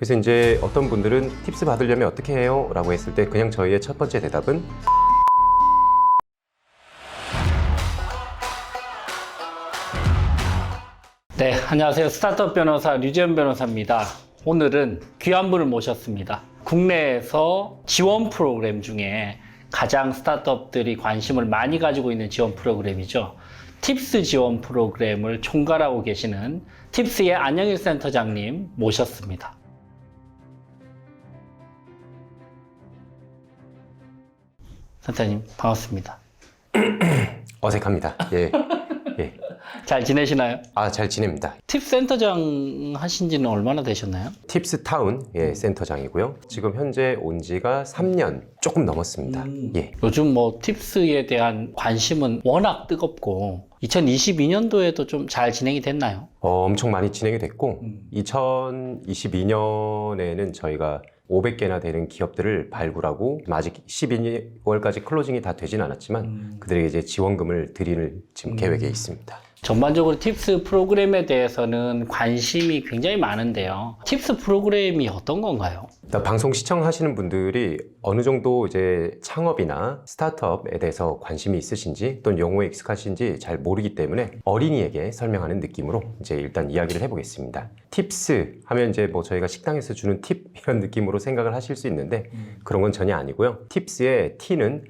그래서 이제 어떤 분들은 팁스 받으려면 어떻게 해요? 라고 했을 때 그냥 저희의 첫 번째 대답은 네, 안녕하세요. 스타트업 변호사 류재현 변호사입니다. 오늘은 귀한 분을 모셨습니다. 국내에서 지원 프로그램 중에 가장 스타트업들이 관심을 많이 가지고 있는 지원 프로그램이죠. 팁스 지원 프로그램을 총괄하고 계시는 팁스의 안영일 센터장님 모셨습니다. 센터님 반갑습니다. 어색합니다. 예. 예. 잘 지내시나요? 잘 지냅니다. 팁스 센터장 하신 지는 얼마나 되셨나요? 팁스 타운 센터장이고요. 지금 현재 온 지가 3년 조금 넘었습니다. 예. 요즘 뭐 팁스에 대한 관심은 워낙 뜨겁고 2022년도에도 좀 잘 진행이 됐나요? 엄청 많이 진행이 됐고 2022년에는 저희가 500개나 되는 기업들을 발굴하고 아직 12월까지 클로징이 다 되진 않았지만 그들에게 이제 지원금을 드릴 지금 계획에 있습니다. 전반적으로 팁스 프로그램에 대해서는 관심이 굉장히 많은데요. 팁스 프로그램이 어떤 건가요? 방송 시청하시는 분들이 어느 정도 이제 창업이나 스타트업에 대해서 관심이 있으신지 또는 용어에 익숙하신지 잘 모르기 때문에 어린이에게 설명하는 느낌으로 이제 일단 이야기를 해보겠습니다. 팁스 하면 이제 뭐 저희가 식당에서 주는 팁 이런 느낌으로 생각을 하실 수 있는데 그런 건 전혀 아니고요. 팁스의 T는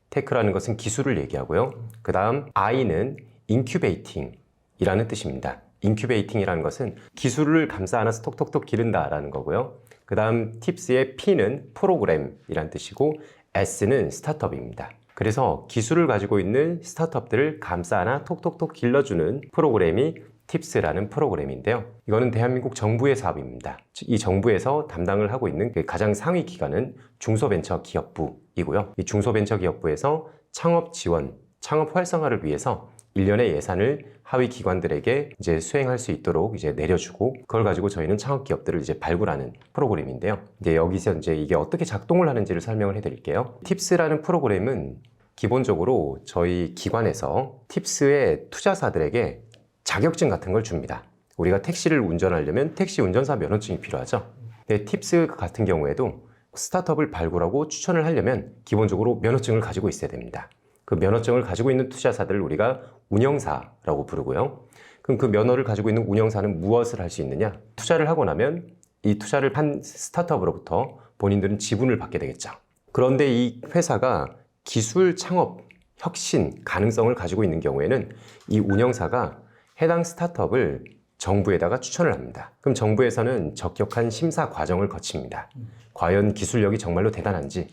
테크라는 것은 기술을 얘기하고요. 그 다음 I는 인큐베이팅이라는 뜻입니다. 인큐베이팅이라는 것은 기술을 감싸 안아서 톡톡톡 기른다라는 거고요. 그 다음 팁스의 P는 프로그램이라는 뜻이고 S는 스타트업입니다. 그래서 기술을 가지고 있는 스타트업들을 감싸 안아 톡톡톡 길러주는 프로그램이 팁스라는 프로그램인데요. 이거는 대한민국 정부의 사업입니다. 이 정부에서 담당을 하고 있는 가장 상위 기관은 중소벤처기업부이고요. 이 중소벤처기업부에서 창업 지원, 창업 활성화를 위해서 1년의 예산을 하위 기관들에게 이제 수행할 수 있도록 이제 내려주고 그걸 가지고 저희는 창업 기업들을 이제 발굴하는 프로그램인데요. 이제 여기서 이제 이게 어떻게 작동을 하는지를 설명을 해드릴게요. 팁스라는 프로그램은 기본적으로 저희 기관에서 팁스의 투자사들에게 자격증 같은 걸 줍니다. 우리가 택시를 운전하려면 택시 운전사 면허증이 필요하죠. 근데 팁스 같은 경우에도 스타트업을 발굴하고 추천을 하려면 기본적으로 면허증을 가지고 있어야 됩니다. 그 면허증을 가지고 있는 투자사들을 우리가 운영사라고 부르고요. 그럼 그 면허를 가지고 있는 운영사는 무엇을 할 수 있느냐? 투자를 하고 나면 이 투자를 한 스타트업으로부터 본인들은 지분을 받게 되겠죠. 그런데 이 회사가 기술 창업, 혁신, 가능성을 가지고 있는 경우에는 이 운영사가 해당 스타트업을 정부에다가 추천을 합니다. 그럼 정부에서는 적격한 심사 과정을 거칩니다. 과연 기술력이 정말로 대단한지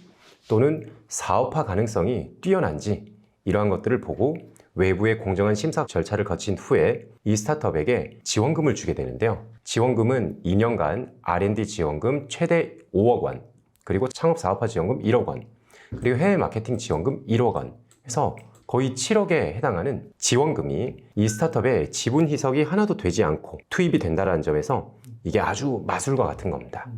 또는 사업화 가능성이 뛰어난지 이러한 것들을 보고 외부의 공정한 심사 절차를 거친 후에 이 스타트업에게 지원금을 주게 되는데요. 지원금은 2년간 R&D 지원금 최대 5억 원, 그리고 창업 사업화 지원금 1억 원, 그리고 해외 마케팅 지원금 1억 원 해서 거의 7억에 해당하는 지원금이 이 스타트업의 지분 희석이 하나도 되지 않고 투입이 된다는 점에서 이게 아주 마술과 같은 겁니다.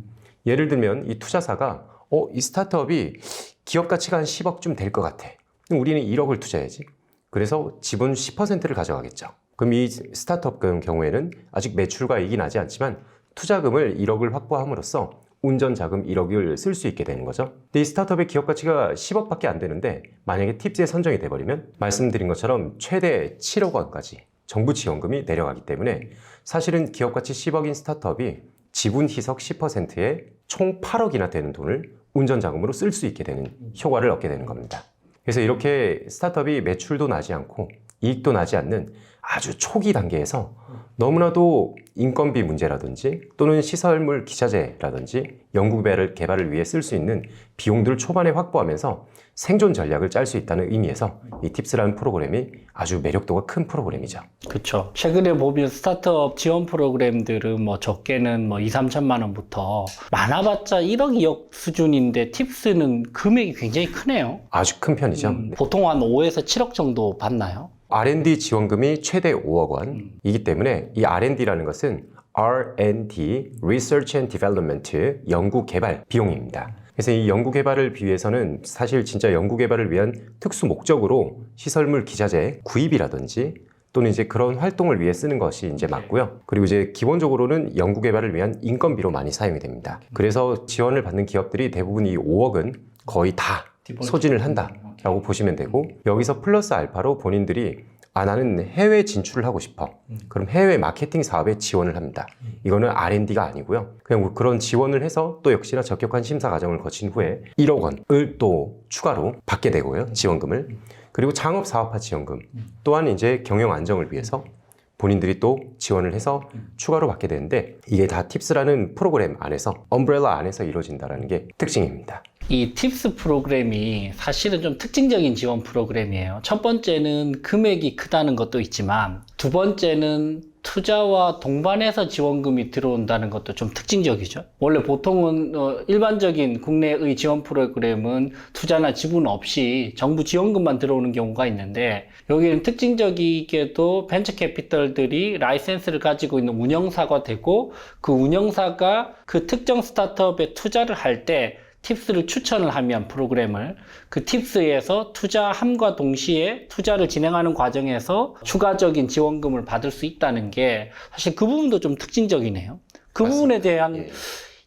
예를 들면 이 투자사가 이 스타트업이 기업 가치가 한 10억쯤 될 것 같아. 그럼 우리는 1억을 투자해야지. 그래서 지분 10%를 가져가겠죠. 그럼 이 스타트업 같은 경우에는 아직 매출과 이익이 나지 않지만 투자금을 1억을 확보함으로써 운전 자금 1억을 쓸 수 있게 되는 거죠. 근데 이 스타트업의 기업 가치가 10억밖에 안 되는데 만약에 팁스에 선정이 돼버리면 말씀드린 것처럼 최대 7억 원까지 정부 지원금이 내려가기 때문에 사실은 기업 가치 10억인 스타트업이 지분 희석 10%에 총 8억이나 되는 돈을 운전 자금으로 쓸 수 있게 되는 효과를 얻게 되는 겁니다. 그래서 이렇게 스타트업이 매출도 나지 않고 이익도 나지 않는 아주 초기 단계에서 너무나도 인건비 문제라든지 또는 시설물 기자재라든지 연구개발을 위해 쓸 수 있는 비용들을 초반에 확보하면서 생존 전략을 짤 수 있다는 의미에서 이 팁스라는 프로그램이 아주 매력도가 큰 프로그램이죠. 그렇죠. 최근에 보면 스타트업 지원 프로그램들은 뭐 적게는 뭐 2, 3천만 원부터 많아봤자 1억, 2억 수준인데 팁스는 금액이 굉장히 크네요. 아주 큰 편이죠. 보통 한 5에서 7억 정도 받나요? R&D 지원금이 최대 5억 원이기 때문에 이 R&D라는 것은 R&D, Research and Development, 연구개발 비용입니다. 그래서 이 연구개발을 위해서는 사실 진짜 연구개발을 위한 특수 목적으로 시설물 기자재 구입이라든지 또는 이제 그런 활동을 위해 쓰는 것이 이제 맞고요. 그리고 이제 기본적으로는 연구 개발을 위한 인건비로 많이 사용이 됩니다. 그래서 지원을 받는 기업들이 대부분 이 5억은 거의 다 소진을 한다라고 보시면 되고, 여기서 플러스 알파로 본인들이 나는 해외 진출을 하고 싶어. 그럼 해외 마케팅 사업에 지원을 합니다. 이거는 R&D가 아니고요. 그냥 그런 지원을 해서 또 역시나 적격한 심사 과정을 거친 후에 1억 원을 또 추가로 받게 되고요. 지원금을. 그리고 창업 사업화 지원금 또한 이제 경영 안정을 위해서 본인들이 또 지원을 해서 추가로 받게 되는데, 이게 다 팁스라는 프로그램 안에서, 엄브렐라 안에서 이루어진다는 게 특징입니다. 이 팁스 프로그램이 사실은 좀 특징적인 지원 프로그램이에요. 첫 번째는 금액이 크다는 것도 있지만, 두 번째는 투자와 동반해서 지원금이 들어온다는 것도 좀 특징적이죠. 원래 보통은 일반적인 국내의 지원 프로그램은 투자나 지분 없이 정부 지원금만 들어오는 경우가 있는데, 여기는 특징적이게도 벤처 캐피털들이 라이센스를 가지고 있는 운영사가 되고, 그 운영사가 그 특정 스타트업에 투자를 할 때 팁스를 추천을 하면 프로그램을, 그 팁스에서 투자함과 동시에 투자를 진행하는 과정에서 추가적인 지원금을 받을 수 있다는 게 사실 그 부분도 좀 특징적이네요. 그 맞습니다. 부분에 대한 예.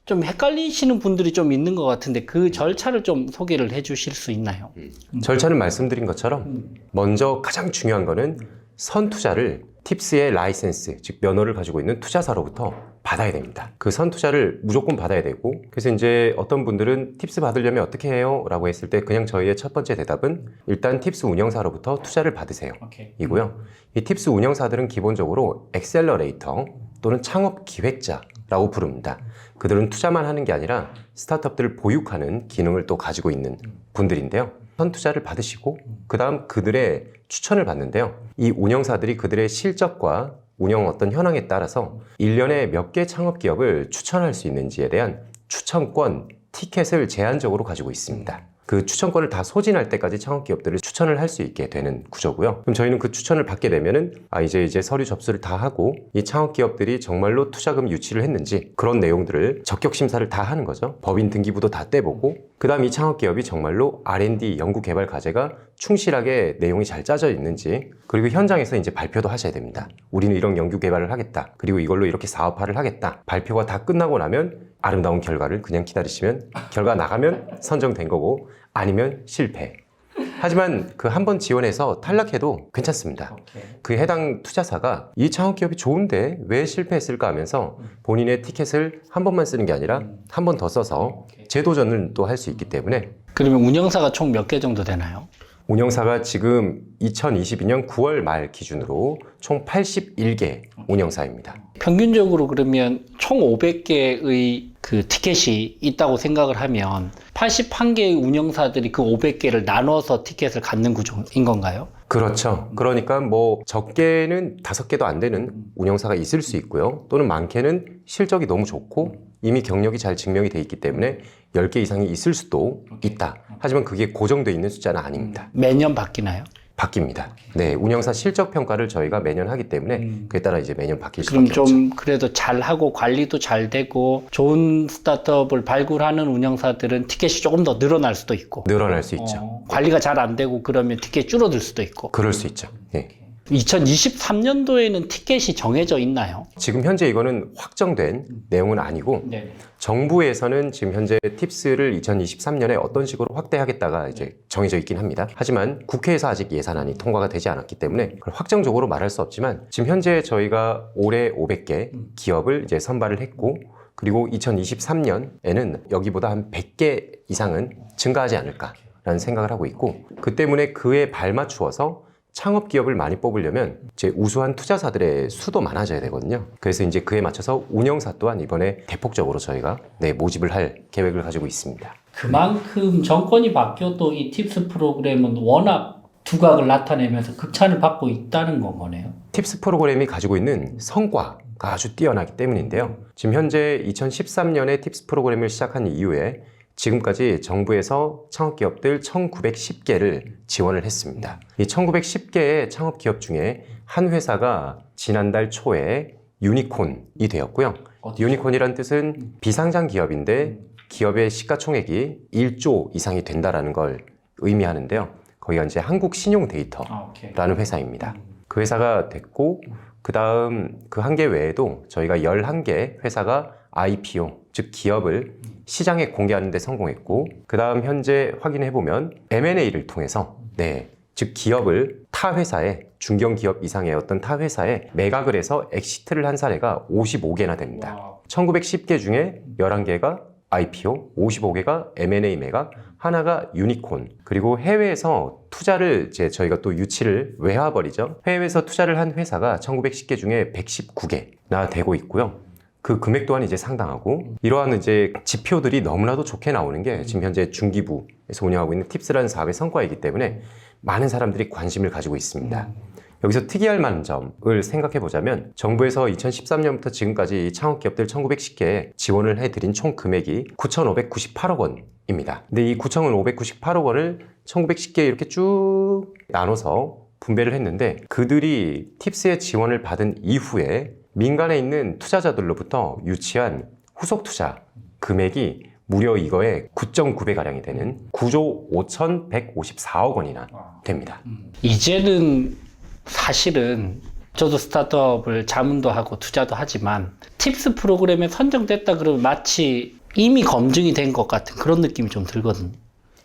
좀 헷갈리시는 분들이 좀 있는 것 같은데, 그 절차를 좀 소개를 해 주실 수 있나요? 절차는 말씀드린 것처럼 먼저 가장 중요한 거는 선투자를 팁스의 라이센스, 즉 면허를 가지고 있는 투자사로부터 받아야 됩니다. 그 선투자를 무조건 받아야 되고, 그래서 이제 어떤 분들은 팁스 받으려면 어떻게 해요? 라고 했을 때 그냥 저희의 첫 번째 대답은 일단 팁스 운영사로부터 투자를 받으세요. 이고요. 이 팁스 운영사들은 기본적으로 엑셀러레이터 또는 창업 기획자라고 부릅니다. 그들은 투자만 하는 게 아니라 스타트업들을 보육하는 기능을 또 가지고 있는 분들인데요. 선투자를 받으시고 그 다음 그들의 추천을 받는데요. 이 운영사들이 그들의 실적과 운영 어떤 현황에 따라서 1년에 몇 개 창업 기업을 추천할 수 있는지에 대한 추천권, 티켓을 제한적으로 가지고 있습니다. 그 추천권을 다 소진할 때까지 창업 기업들을 추천을 할 수 있게 되는 구조고요. 그럼 저희는 그 추천을 받게 되면은 이제 서류 접수를 다 하고 이 창업 기업들이 정말로 투자금 유치를 했는지 그런 내용들을 적격 심사를 다 하는 거죠. 법인 등기부도 다 떼보고, 그다음 이 창업 기업이 정말로 R&D 연구 개발 과제가 충실하게 내용이 잘 짜져 있는지, 그리고 현장에서 이제 발표도 하셔야 됩니다. 우리는 이런 연구 개발을 하겠다. 그리고 이걸로 이렇게 사업화를 하겠다. 발표가 다 끝나고 나면 아름다운 결과를 그냥 기다리시면, 결과 나가면 선정된 거고 아니면 실패. 하지만 그 한 번 지원해서 탈락해도 괜찮습니다. 그 해당 투자사가 이 창업 기업이 좋은데 왜 실패했을까 하면서 본인의 티켓을 한 번만 쓰는 게 아니라 한 번 더 써서 재도전을 또 할 수 있기 때문에. 그러면 운영사가 총 몇 개 정도 되나요? 운영사가 지금 2022년 9월 말 기준으로 총 81개 운영사입니다. 평균적으로 그러면 총 500개의 그 티켓이 있다고 생각을 하면 81개의 운영사들이 그 500개를 나눠서 티켓을 갖는 구조인 건가요? 그렇죠. 그러니까 뭐 적게는 5개도 안 되는 운영사가 있을 수 있고요. 또는 많게는 실적이 너무 좋고 이미 경력이 잘 증명이 돼 있기 때문에 10개 이상이 있을 수도 있다. 하지만 그게 고정되어 있는 숫자는 아닙니다. 매년 바뀌나요? 바뀝니다. 네, 운영사 실적 평가를 저희가 매년 하기 때문에 그에 따라 이제 매년 바뀔 그럼 수밖에 없죠. 좀 그래도 잘하고 관리도 잘 되고 좋은 스타트업을 발굴하는 운영사들은 티켓이 조금 더 늘어날 수도 있고, 늘어날 수 있죠. 관리가 잘 안 되고 그러면 티켓이 줄어들 수도 있고. 그럴 수 있죠. 네. 2023년도에는 티켓이 정해져 있나요? 지금 현재 이거는 확정된 내용은 아니고, 네. 정부에서는 지금 현재 팁스를 2023년에 어떤 식으로 확대하겠다가 이제 정해져 있긴 합니다. 하지만 국회에서 아직 예산안이 통과가 되지 않았기 때문에 그걸 확정적으로 말할 수 없지만, 지금 현재 저희가 올해 500개 기업을 이제 선발을 했고, 그리고 2023년에는 여기보다 한 100개 이상은 증가하지 않을까라는 생각을 하고 있고, 그 때문에 그에 발맞추어서 창업 기업을 많이 뽑으려면 이제 우수한 투자사들의 수도 많아져야 되거든요. 그래서 이제 그에 맞춰서 운영사 또한 이번에 대폭적으로 저희가 모집을 할 계획을 가지고 있습니다. 그만큼 정권이 바뀌어도 이 팁스 프로그램은 워낙 두각을 나타내면서 극찬을 받고 있다는 건 거네요. 팁스 프로그램이 가지고 있는 성과가 아주 뛰어나기 때문인데요. 지금 현재 2013년에 팁스 프로그램을 시작한 이후에 지금까지 정부에서 창업기업들 1910개를 지원을 했습니다. 이 1910개의 창업기업 중에 한 회사가 지난달 초에 유니콘이 되었고요. 유니콘이란 뜻은 비상장 기업인데 기업의 시가총액이 1조 이상이 된다라는 걸 의미하는데요. 거기가 이제 한국신용데이터라는 회사입니다. 그 회사가 됐고 그 다음 그 한 개 외에도 저희가 11개 회사가 IPO, 즉 기업을 시장에 공개하는 데 성공했고 그 다음 현재 확인해보면 M&A를 통해서 즉 기업을 타 회사에 중견기업 이상의 어떤 타 회사에 매각을 해서 엑시트를 한 사례가 55개나 됩니다. 1910개 중에 11개가 IPO, 55개가 M&A 매각, 하나가 유니콘. 그리고 해외에서 투자를 저희가 또 유치를 외화버리죠. 해외에서 투자를 한 회사가 1910개 중에 119개나 되고 있고요. 그 금액 또한 이제 상당하고 이러한 이제 지표들이 너무나도 좋게 나오는 게 지금 현재 중기부에서 운영하고 있는 팁스라는 사업의 성과이기 때문에 많은 사람들이 관심을 가지고 있습니다. 여기서 특이할 만한 점을 생각해 보자면 정부에서 2013년부터 지금까지 창업기업들 1910개에 지원을 해드린 총 금액이 9,598억 원입니다. 근데 이 9,598억 원을 1910개에 이렇게 쭉 나눠서 분배를 했는데 그들이 팁스의 지원을 받은 이후에 민간에 있는 투자자들로부터 유치한 후속 투자 금액이 무려 이거에 9.9배가량이 되는 9조 5,154억 원이나 됩니다. 이제는 사실은 저도 스타트업을 자문도 하고 투자도 하지만 팁스 프로그램에 선정됐다 그러면 마치 이미 검증이 된 것 같은 그런 느낌이 좀 들거든요.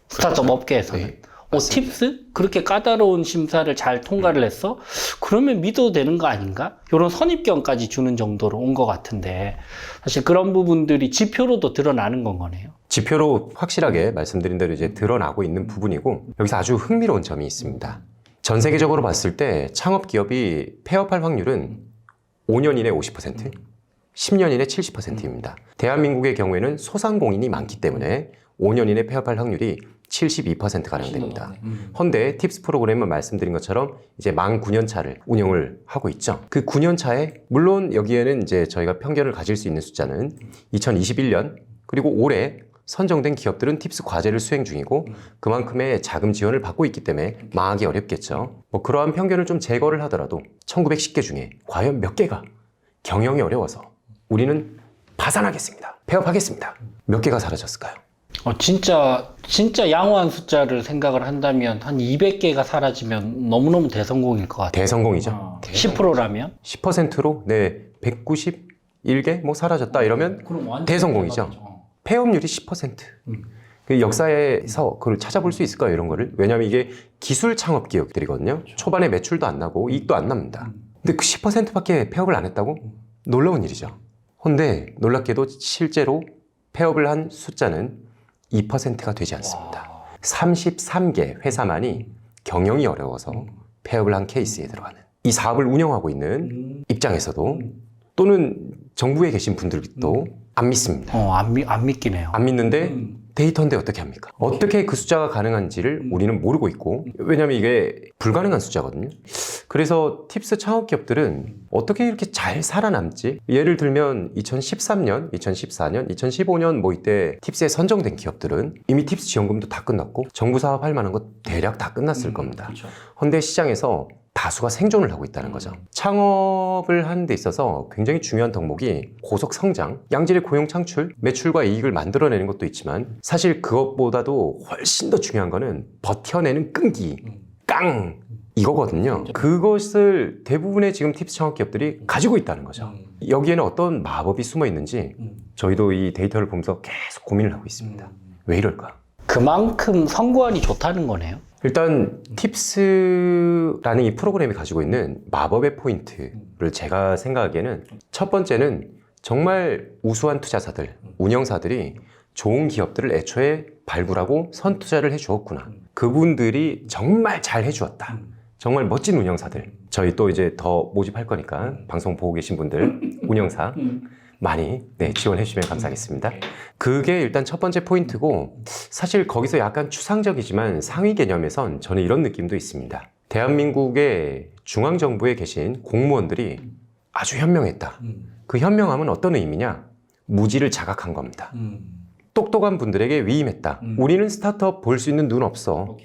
스타트업 업계에서는. 네, 팁스? 그렇게 까다로운 심사를 잘 통과를 했어? 그러면 믿어도 되는 거 아닌가? 이런 선입견까지 주는 정도로 온 것 같은데 사실 그런 부분들이 지표로도 드러나는 건 거네요. 지표로 확실하게 말씀드린 대로 이제 드러나고 있는 부분이고 여기서 아주 흥미로운 점이 있습니다. 전 세계적으로 봤을 때 창업 기업이 폐업할 확률은 5년 이내 50%, 10년 이내 70%입니다. 대한민국의 경우에는 소상공인이 많기 때문에 5년 이내 폐업할 확률이 72%가량 됩니다. 헌데 팁스 프로그램은 말씀드린 것처럼 이제 만 9년 차를 운영을 하고 있죠. 그 9년 차에 물론 여기에는 이제 저희가 편견을 가질 수 있는 숫자는 2021년 그리고 올해 선정된 기업들은 팁스 과제를 수행 중이고 그만큼의 자금 지원을 받고 있기 때문에 망하기 어렵겠죠. 뭐 그러한 편견을 좀 제거를 하더라도 1910개 중에 과연 몇 개가 경영이 어려워서 우리는 파산하겠습니다. 폐업하겠습니다. 몇 개가 사라졌을까요? 진짜 양호한 숫자를 생각을 한다면 한 200개가 사라지면 너무너무 대성공일 것 같아요. 대성공이죠. 10%라면? 10%로 191개 뭐 사라졌다 이러면 대성공이죠. 폐업률이 10%. 그 역사에서 그걸 찾아볼 수 있을까요? 이런 거를. 왜냐하면 이게 기술 창업 기업들이거든요. 초반에 매출도 안 나고 이익도 안 납니다. 근데 그 10%밖에 폐업을 안 했다고? 놀라운 일이죠. 근데 놀랍게도 실제로 폐업을 한 숫자는 2%가 되지 않습니다. 33개 회사만이 경영이 어려워서 폐업을 한 케이스에 들어가는. 이 사업을 운영하고 있는 입장에서도 또는 정부에 계신 분들도 안 믿습니다. 안 믿긴 해요. 안 믿는데 데이터인데 어떻게 합니까? 어떻게 그 숫자가 가능한지를 우리는 모르고 있고 왜냐하면 이게 불가능한 숫자거든요. 그래서 팁스 창업 기업들은 어떻게 이렇게 잘 살아남지? 예를 들면 2013년, 2014년, 2015년 뭐 이때 팁스에 선정된 기업들은 이미 팁스 지원금도 다 끝났고 정부 사업 할 만한 것 대략 다 끝났을 겁니다. 그렇죠. 헌데 시장에서 다수가 생존을 하고 있다는 거죠. 창업을 하는 데 있어서 굉장히 중요한 덕목이 고속 성장, 양질의 고용 창출, 매출과 이익을 만들어내는 것도 있지만 사실 그것보다도 훨씬 더 중요한 거는 버텨내는 끈기, 깡! 이거거든요. 그것을 대부분의 지금 팁스 창업 기업들이 가지고 있다는 거죠. 여기에는 어떤 마법이 숨어 있는지 저희도 이 데이터를 보면서 계속 고민을 하고 있습니다. 왜 이럴까? 그만큼 선구안이 좋다는 거네요. 일단 팁스라는 이 프로그램이 가지고 있는 마법의 포인트를 제가 생각하기에는 첫 번째는 정말 우수한 투자사들, 운영사들이 좋은 기업들을 애초에 발굴하고 선투자를 해주었구나. 그분들이 정말 잘 해주었다. 정말 멋진 운영사들. 저희 또 이제 더 모집할 거니까 방송 보고 계신 분들, 운영사 많이 지원해 주시면 감사하겠습니다. 그게 일단 첫 번째 포인트고 사실 거기서 약간 추상적이지만 상위 개념에선 저는 이런 느낌도 있습니다. 대한민국의 중앙정부에 계신 공무원들이 아주 현명했다. 그 현명함은 어떤 의미냐? 무지를 자각한 겁니다. 똑똑한 분들에게 위임했다. 우리는 스타트업 볼 수 있는 눈 없어.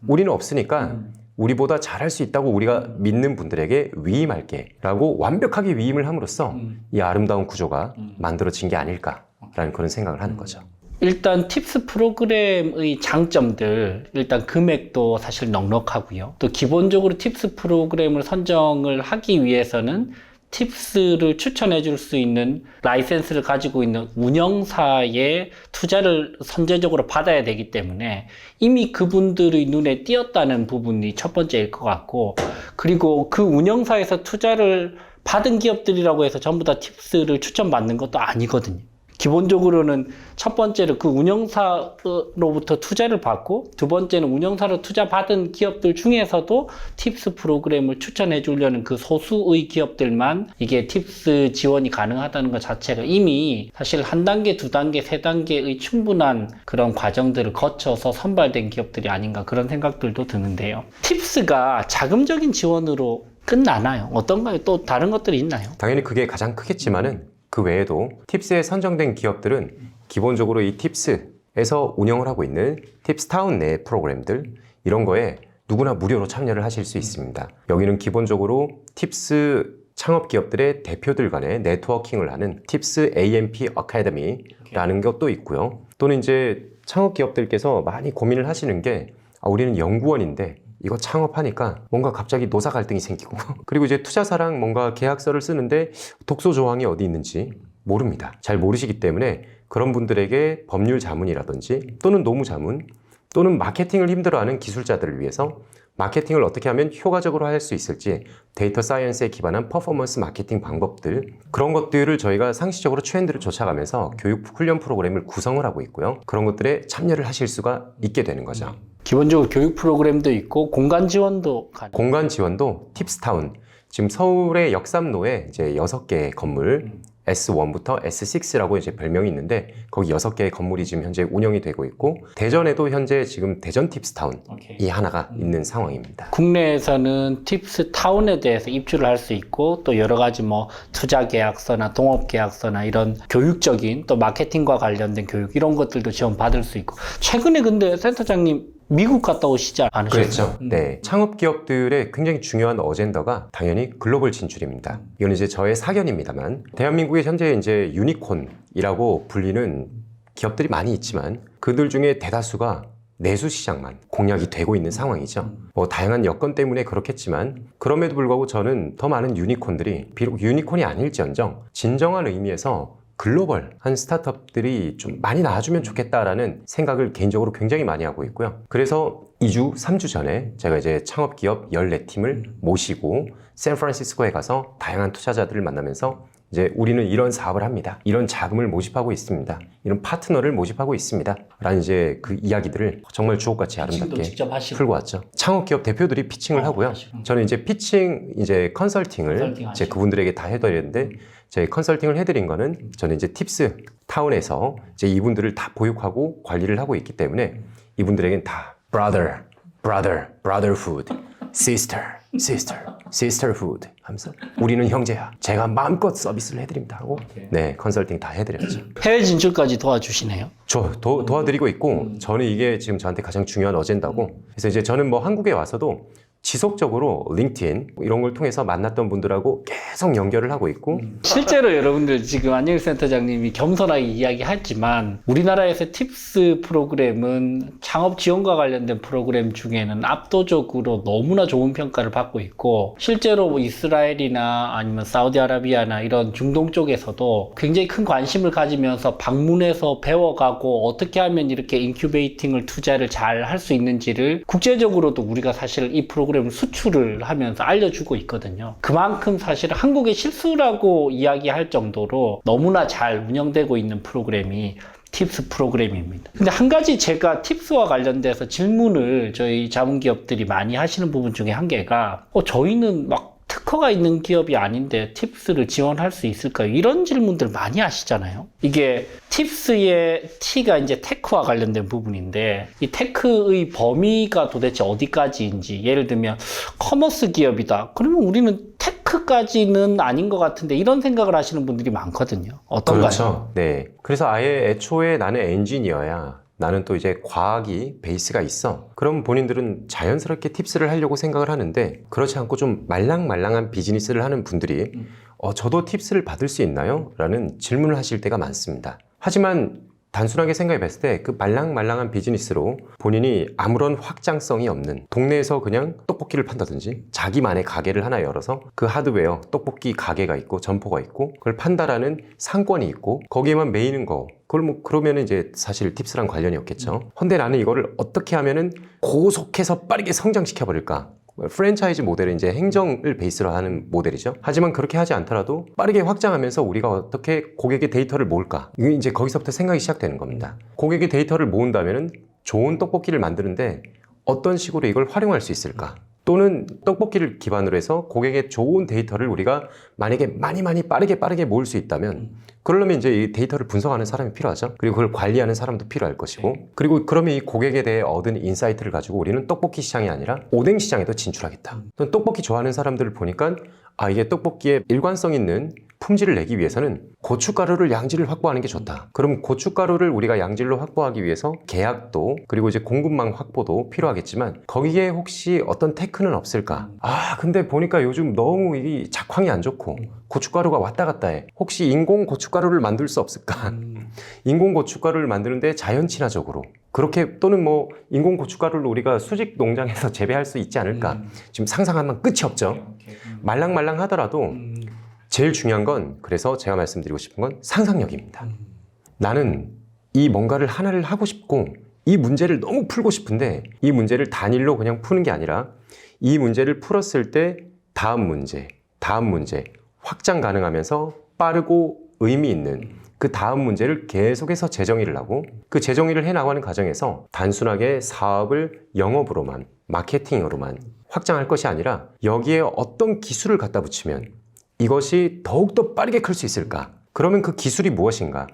우리는 없으니까 우리보다 잘할 수 있다고 우리가 믿는 분들에게 위임할게 라고 완벽하게 위임을 함으로써 이 아름다운 구조가 만들어진 게 아닐까라는 그런 생각을 하는 거죠. 일단 팁스 프로그램의 장점들, 일단 금액도 사실 넉넉하고요. 또 기본적으로 팁스 프로그램을 선정을 하기 위해서는 팁스를 추천해 줄 수 있는 라이센스를 가지고 있는 운영사의 투자를 선제적으로 받아야 되기 때문에 이미 그분들의 눈에 띄었다는 부분이 첫 번째일 것 같고, 그리고 그 운영사에서 투자를 받은 기업들이라고 해서 전부 다 팁스를 추천받는 것도 아니거든요. 기본적으로는 첫 번째로 그 운영사로부터 투자를 받고, 두 번째는 운영사로 투자받은 기업들 중에서도 팁스 프로그램을 추천해 주려는 그 소수의 기업들만 이게 팁스 지원이 가능하다는 것 자체가 이미 사실 한 단계, 두 단계, 세 단계의 충분한 그런 과정들을 거쳐서 선발된 기업들이 아닌가, 그런 생각들도 드는데요. 팁스가 자금적인 지원으로 끝나나요? 어떤가요? 또 다른 것들이 있나요? 당연히 그게 가장 크겠지만은 그 외에도 팁스에 선정된 기업들은 기본적으로 이 팁스에서 운영을 하고 있는 팁스타운 내 프로그램들, 이런 거에 누구나 무료로 참여를 하실 수 있습니다. 여기는 기본적으로 팁스 창업 기업들의 대표들 간의 네트워킹을 하는 팁스 AMP 어카데미라는 것도 있고요. 또는 이제 창업 기업들께서 많이 고민을 하시는 게, 우리는 연구원인데 이거 창업하니까 뭔가 갑자기 노사 갈등이 생기고 그리고 이제 투자사랑 뭔가 계약서를 쓰는데 독소 조항이 어디 있는지 모릅니다. 잘 모르시기 때문에 그런 분들에게 법률 자문이라든지 또는 노무 자문 또는 마케팅을 힘들어하는 기술자들을 위해서 마케팅을 어떻게 하면 효과적으로 할 수 있을지 데이터 사이언스에 기반한 퍼포먼스 마케팅 방법들, 그런 것들을 저희가 상시적으로 트렌드를 쫓아가면서 교육 훈련 프로그램을 구성을 하고 있고요. 그런 것들에 참여를 하실 수가 있게 되는 거죠. 기본적으로 교육 프로그램도 있고 공간 지원도 가능. 공간 지원도 팁스타운, 지금 서울의 역삼로에 이제 6개의 건물, S1부터 S6라고 이제 별명이 있는데 거기 6개의 건물이 지금 현재 운영이 되고 있고, 대전에도 현재 지금 대전 팁스타운 이 하나가 있는 상황입니다. 국내에서는 팁스 타운에 대해서 입주를 할 수 있고, 또 여러 가지 뭐 투자 계약서나 동업 계약서나 이런 교육적인 또 마케팅과 관련된 교육, 이런 것들도 지원 받을 수 있고. 최근에 근데 센터장님 미국 갔다 오시지 않으셨어요? 그렇죠. 네. 창업 기업들의 굉장히 중요한 어젠더가 당연히 글로벌 진출입니다. 이건 이제 저의 사견입니다만, 대한민국에 현재 이제 유니콘이라고 불리는 기업들이 많이 있지만 그들 중에 대다수가 내수 시장만 공략이 되고 있는 상황이죠. 뭐 다양한 여건 때문에 그렇겠지만, 그럼에도 불구하고 저는 더 많은 유니콘들이, 비록 유니콘이 아닐지언정 진정한 의미에서 글로벌한 스타트업들이 좀 많이 나와주면 좋겠다라는 생각을 개인적으로 굉장히 많이 하고 있고요. 그래서 2주, 3주 전에 제가 이제 창업기업 14팀을 모시고 샌프란시스코에 가서 다양한 투자자들을 만나면서 이제 우리는 이런 사업을 합니다. 이런 자금을 모집하고 있습니다. 이런 파트너를 모집하고 있습니다. 라는 이제 그 이야기들을 정말 주옥같이 아름답게 풀고 왔죠. 창업기업 대표들이 피칭을 하고요. 저는 이제 피칭, 이제 컨설팅을 이제 그분들에게 다 해드렸는데, 제 컨설팅을 해드린 거는 저는 이제 팁스 타운에서 이제 이분들을 다 보육하고 관리를 하고 있기 때문에 이분들에겐 다 brother, brother, brotherhood, sister, sister, sisterhood 하면서 우리는 형제야. 제가 마음껏 서비스를 해드립니다 하고, 네, 컨설팅 다 해드렸죠. 해외 진출까지 도와주시네요. 저 도와드리고 있고, 저는 이게 지금 저한테 가장 중요한 어젠다고. 그래서 이제 저는 뭐 한국에 와서도 지속적으로 링크드인 이런 걸 통해서 만났던 분들하고 계속 연결을 하고 있고, 실제로 여러분들 지금 안녕일 센터장님이 겸손하게 이야기했지만 우리나라에서 팁스 프로그램은 창업 지원과 관련된 프로그램 중에는 압도적으로 너무나 좋은 평가를 받고 있고, 실제로 뭐 이스라엘이나 아니면 사우디아라비아나 이런 중동 쪽에서도 굉장히 큰 관심을 가지면서 방문해서 배워가고 어떻게 하면 이렇게 인큐베이팅을 투자를 잘 할 수 있는지를 국제적으로도 우리가 사실 이 프로그램을 수출을 하면서 알려주고 있거든요. 그만큼 사실 한국의 실수라고 이야기할 정도로 너무나 잘 운영되고 있는 프로그램이 팁스 프로그램입니다. 근데 한 가지 제가 팁스와 관련돼서 질문을 저희 자문기업들이 많이 하시는 부분 중에 한 개가, 저희는 막 특허가 있는 기업이 아닌데 팁스를 지원할 수 있을까요? 이런 질문들 많이 하시잖아요. 이게 팁스의 T가 이제 테크와 관련된 부분인데, 이 테크의 범위가 도대체 어디까지인지, 예를 들면 커머스 기업이다. 그러면 우리는 테크까지는 아닌 것 같은데, 이런 생각을 하시는 분들이 많거든요. 어떤가요? 그렇죠. 네. 그래서 아예 애초에 나는 엔지니어야, 나는 또 이제 과학이 베이스가 있어. 그럼 본인들은 자연스럽게 팁스를 하려고 생각을 하는데, 그렇지 않고 좀 말랑말랑한 비즈니스를 하는 분들이 저도 팁스를 받을 수 있나요? 라는 질문을 하실 때가 많습니다. 하지만 단순하게 생각해 봤을 때 그 말랑말랑한 비즈니스로 본인이 아무런 확장성이 없는 동네에서 그냥 떡볶이를 판다든지 자기만의 가게를 하나 열어서 그 하드웨어 떡볶이 가게가 있고 점포가 있고 그걸 판다라는 상권이 있고 거기에만 매이는 거 그걸 뭐 그러면은 이제 사실 팁스랑 관련이 없겠죠. 근데 나는 이거를 어떻게 하면은 고속해서 빠르게 성장시켜 버릴까? 프랜차이즈 모델은 이제 행정을 베이스로 하는 모델이죠. 하지만 그렇게 하지 않더라도 빠르게 확장하면서 우리가 어떻게 고객의 데이터를 모을까? 이게 이제 거기서부터 생각이 시작되는 겁니다. 고객의 데이터를 모은다면은 좋은 떡볶이를 만드는데 어떤 식으로 이걸 활용할 수 있을까? 또는 떡볶이를 기반으로 해서 고객의 좋은 데이터를 우리가 만약에 많이 빠르게 모을 수 있다면 그러려면 이제 이 데이터를 분석하는 사람이 필요하죠. 그리고 그걸 관리하는 사람도 필요할 것이고 그리고 그러면 이 고객에 대해 얻은 인사이트를 가지고 우리는 떡볶이 시장이 아니라 오뎅 시장에도 진출하겠다. 또는 떡볶이 좋아하는 사람들을 보니까 아 이게 떡볶이에 일관성 있는 품질을 내기 위해서는 고춧가루를 양질을 확보하는 게 좋다. 그럼 고춧가루를 우리가 양질로 확보하기 위해서 계약도 그리고 이제 공급망 확보도 필요하겠지만 거기에 혹시 어떤 테크는 없을까? 아 근데 보니까 요즘 너무 이 작황이 안 좋고 고춧가루가 왔다 갔다 해. 혹시 인공 고춧가루를 만들 수 없을까? 인공 고춧가루를 만드는데 자연 친화적으로 그렇게 또는 뭐 인공 고춧가루를 우리가 수직 농장에서 재배할 수 있지 않을까? 지금 상상하면 끝이 없죠. 말랑말랑 하더라도 제일 중요한 건 그래서 제가 말씀드리고 싶은 건 상상력입니다. 나는 이 뭔가를 하나를 하고 싶고 이 문제를 너무 풀고 싶은데 이 문제를 단일로 그냥 푸는 게 아니라 이 문제를 풀었을 때 다음 문제 확장 가능하면서 빠르고 의미 있는 그 다음 문제를 계속해서 재정의를 하고 그 재정의를 해나가는 과정에서 단순하게 사업을 영업으로만 마케팅으로만 확장할 것이 아니라 여기에 어떤 기술을 갖다 붙이면 이것이 더욱더 빠르게 클 수 있을까? 그러면 그 기술이 무엇인가?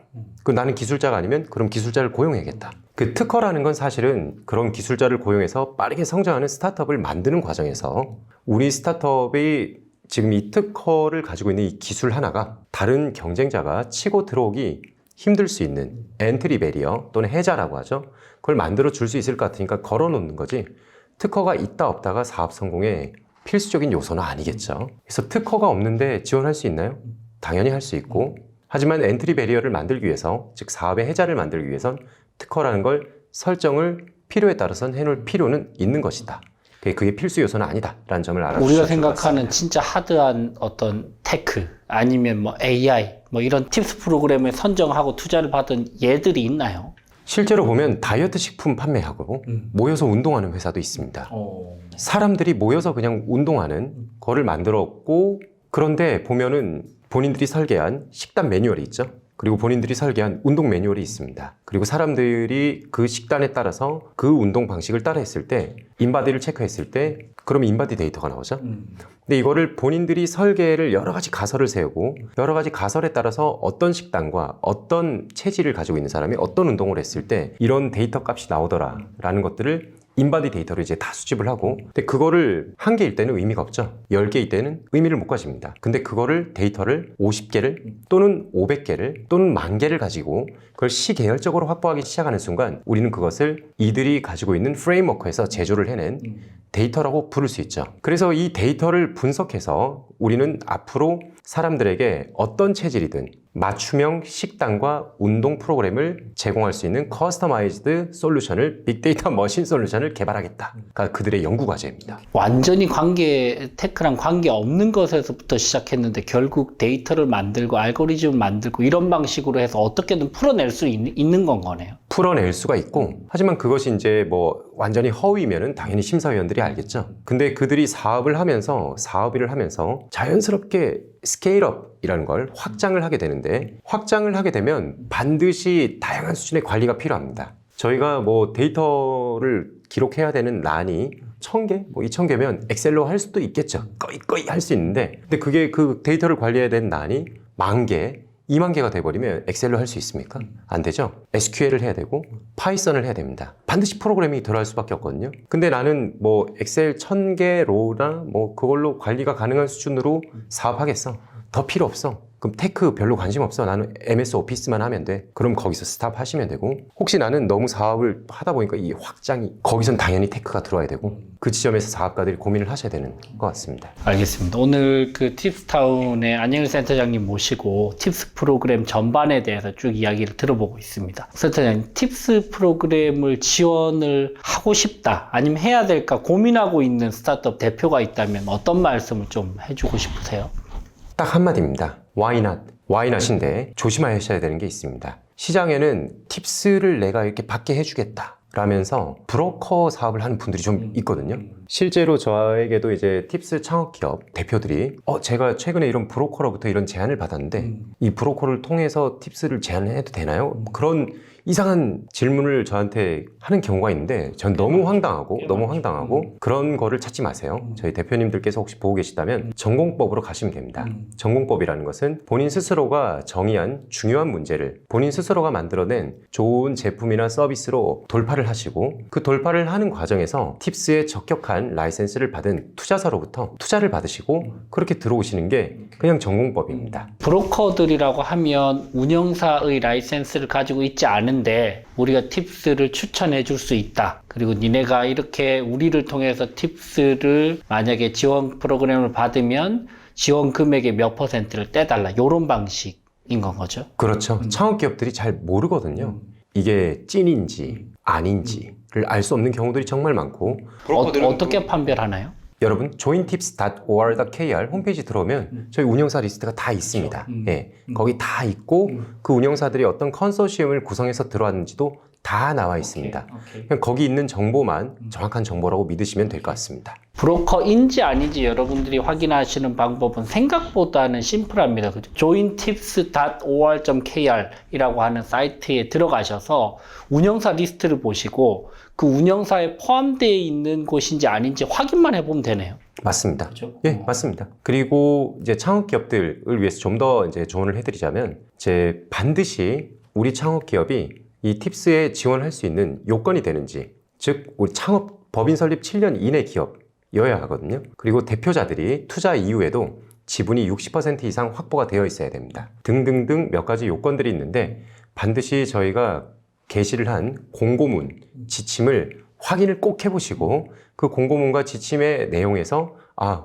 그 나는 기술자가 아니면 그럼 기술자를 고용해야겠다. 그 특허라는 건 사실은 그런 기술자를 고용해서 빠르게 성장하는 스타트업을 만드는 과정에서 우리 스타트업이 지금 이 특허를 가지고 있는 이 기술 하나가 다른 경쟁자가 치고 들어오기 힘들 수 있는 엔트리 베리어 또는 해자라고 하죠. 그걸 만들어 줄 수 있을 것 같으니까 걸어 놓는 거지 특허가 있다 없다가 사업 성공에 필수적인 요소는 아니겠죠. 그래서 특허가 없는데 지원할 수 있나요? 당연히 할 수 있고 하지만 엔트리 베리어를 만들기 위해서 즉 사업의 해자를 만들기 위해선 특허라는 걸 설정을 필요에 따라서는 해놓을 필요는 있는 것이다. 그게 필수 요소는 아니다라는 점을 알아주셔야 우리가 될 것 생각하는 같습니다. 진짜 하드한 어떤 테크 아니면 뭐 AI 뭐 이런 팁스 프로그램에 선정하고 투자를 받은 예들이 있나요? 실제로 보면 다이어트 식품 판매하고 모여서 운동하는 회사도 있습니다. 사람들이 모여서 그냥 운동하는 거를 만들었고 그런데 보면은 본인들이 설계한 식단 매뉴얼이 있죠. 그리고 본인들이 설계한 운동 매뉴얼이 있습니다. 그리고 사람들이 그 식단에 따라서 그 운동 방식을 따라 했을 때 인바디를 체크했을 때 그러면 인바디 데이터가 나오죠. 근데 이거를 본인들이 설계를 여러 가지 가설을 세우고 여러 가지 가설에 따라서 어떤 식단과 어떤 체질을 가지고 있는 사람이 어떤 운동을 했을 때 이런 데이터 값이 나오더라 라는 것들을 인바디 데이터로 이제 다 수집을 하고 근데 그거를 한 개일 때는 의미가 없죠. 10개일 때는 의미를 못 가집니다. 근데 그거를 데이터를 50개를 또는 500개를 또는 10,000개를 가지고 그걸 시계열적으로 확보하기 시작하는 순간 우리는 그것을 이들이 가지고 있는 프레임워크에서 제조를 해낸 데이터라고 부를 수 있죠. 그래서 이 데이터를 분석해서 우리는 앞으로 사람들에게 어떤 체질이든 맞춤형 식단과 운동 프로그램을 제공할 수 있는 커스터마이즈드 솔루션을 빅데이터 머신 솔루션을 개발하겠다가 그들의 연구 과제입니다. 완전히 테크랑 관계 없는 것에서부터 시작했는데 결국 데이터를 만들고 알고리즘을 만들고 이런 방식으로 해서 어떻게든 풀어낼 수 있는 건 거네요. 풀어낼 수가 있고 하지만 그것이 이제 뭐 완전히 허위면은 당연히 심사위원들이 알겠죠. 근데 그들이 사업을 하면서 자연스럽게 스케일업이라는 걸 확장을 하게 되는데 확장을 하게 되면 반드시 다양한 수준의 관리가 필요합니다. 저희가 뭐 데이터를 기록해야 되는 란이 1,000개, 뭐 2,000개면 엑셀로 할 수도 있겠죠. 꺼이 할 수 있는데 근데 그게 그 데이터를 관리해야 되는 란이 10,000개, 20,000개가 돼버리면 엑셀로 할 수 있습니까? 안 되죠. SQL을 해야 되고 파이썬을 해야 됩니다. 반드시 프로그래밍이 들어갈 수밖에 없거든요. 근데 나는 뭐 엑셀 1,000개 로나 뭐 그걸로 관리가 가능한 수준으로 사업하겠어. 더 필요 없어. 그럼 테크 별로 관심 없어. 나는 MS 오피스만 하면 돼. 그럼 거기서 스탑 하시면 되고, 혹시 나는 너무 사업을 하다 보니까 이 확장이, 거기선 당연히 테크가 들어와야 되고, 그 지점에서 사업가들이 고민을 하셔야 되는 것 같습니다. 알겠습니다. 오늘 그 팁스타운의 안영일 센터장님 모시고 팁스 프로그램 전반에 대해서 쭉 이야기를 들어보고 있습니다. 센터장님, 팁스 프로그램을 지원을 하고 싶다, 아니면 해야 될까 고민하고 있는 스타트업 대표가 있다면 어떤 말씀을 좀 해주고 싶으세요? 딱 한마디입니다. Why not? Why not인데 조심하셔야 되는 게 있습니다. 시장에는 팁스를 내가 이렇게 받게 해주겠다 라면서 브로커 사업을 하는 분들이 좀 있거든요. 실제로 저에게도 이제 팁스 창업기업 대표들이 제가 최근에 이런 브로커로부터 이런 제안을 받았는데 이 브로커를 통해서 팁스를 제안해도 되나요? 그런 이상한 질문을 저한테 하는 경우가 있는데 전 너무 황당하고 그런 거를 찾지 마세요. 저희 대표님들께서 혹시 보고 계시다면 전공법으로 가시면 됩니다. 전공법이라는 것은 본인 스스로가 정의한 중요한 문제를 본인 스스로가 만들어낸 좋은 제품이나 서비스로 돌파를 하시고, 그 돌파를 하는 과정에서 팁스에 적격한 라이센스를 받은 투자사로부터 투자를 받으시고 그렇게 들어오시는 게 그냥 전공법입니다. 브로커들이라고 하면 운영사의 라이센스를 가지고 있지 않은데 우리가 팁스를 추천해 줄 수 있다. 그리고 니네가 이렇게 우리를 통해서 팁스를 만약에 지원 프로그램을 받으면 지원 금액의 몇 %를 떼달라. 이런 방식인 건 거죠. 그렇죠. 창업기업들이 잘 모르거든요. 이게 찐인지 아닌지를 알 수 없는 경우들이 정말 많고, 어떻게 판별하나요? 여러분 jointips.or.kr 홈페이지 들어오면 저희 운영사 리스트가 다 있습니다. 예, 거기 다 있고 그 운영사들이 어떤 컨소시엄을 구성해서 들어왔는지도 다 나와 있습니다. 그냥 거기 있는 정보만 정확한 정보라고 믿으시면 될 것 같습니다. 브로커인지 아닌지 여러분들이 확인하시는 방법은 생각보다는 심플합니다. jointips.or.kr 이라고 하는 사이트에 들어가셔서 운영사 리스트를 보시고 그 운영사에 포함되어 있는 곳인지 아닌지 확인만 해보면 되네요. 맞습니다. 그렇죠? 예, 맞습니다. 그리고 이제 창업 기업들을 위해서 좀 더 이제 조언을 해드리자면, 이제 반드시 우리 창업 기업이 이 팁스에 지원할 수 있는 요건이 되는지, 즉 우리 창업 법인 설립 7년 이내 기업이어야 하거든요. 그리고 대표자들이 투자 이후에도 지분이 60% 이상 확보가 되어 있어야 됩니다. 등등등 몇 가지 요건들이 있는데 반드시 저희가 게시를 한 공고문 지침을 확인을 꼭 해보시고 그 공고문과 지침의 내용에서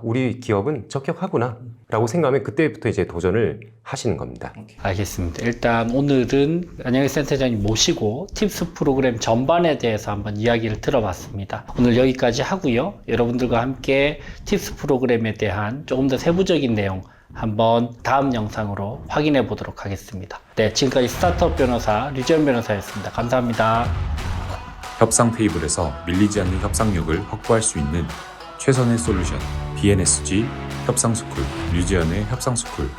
우리 기업은 적격하구나 라고 생각하면 그때부터 이제 도전을 하시는 겁니다. 알겠습니다. 일단 오늘은 안영일 센터장님 모시고 팁스 프로그램 전반에 대해서 한번 이야기를 들어봤습니다. 오늘 여기까지 하고요. 여러분들과 함께 팁스 프로그램에 대한 조금 더 세부적인 내용 한번 다음 영상으로 확인해 보도록 하겠습니다. 네, 지금까지 스타트업 변호사 류지연 변호사였습니다. 감사합니다. 협상 테이블에서 밀리지 않는 협상력을 확보할 수 있는 최선의 솔루션, BNSG 협상스쿨, 류지연의 협상스쿨.